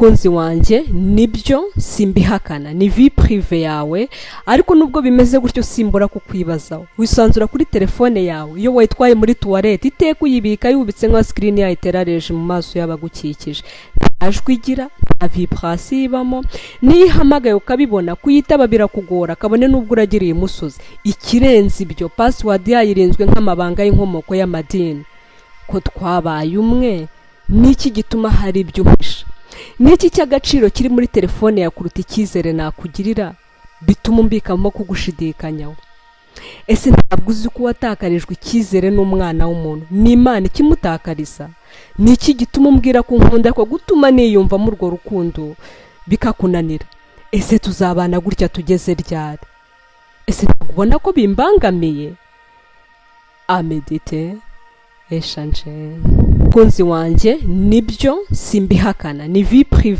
mukunzi wanjye nibyo simbihakana ni vie prive yawe, ariko nubwo bimeze gutyo simbura kukwibazaho. Wisanzura kuri telefone yawe iyo wayitwaye muri toilette iteka uyibika yubitse nka screen yayo iterareje mu maso y'abagukikije, ajwi igira nta vibration ibamo, nihamagaye ukabibona kuyitaba birakugora kabone nubwo uragiriye imusozi. Ikirenze ibyo password yayirinzwe nk'amabanga y'inkomoko y'amadini. Ko twabaye umwe niki gituma hari ibyo uhisha? Niki cy'agaciro kiri muri telefone ya kuruta icyizere nakugirira bituma umbikamo kugushidikanyaho? Ese ntabwo uzi ko watakarijwe icyizere n'umwana w'umuntu n'Imana ikimutakariza? Niki gituma umbwira ko nkunda ko gutuma niyumva mu rwo rukundo bikakunanira? Ese tuzabana gutya tugeze ryari? Ese ubona ko bimbangamiye? Amedite eshanje. Mukunzi wanjye nibyo simbihakana ni vie prive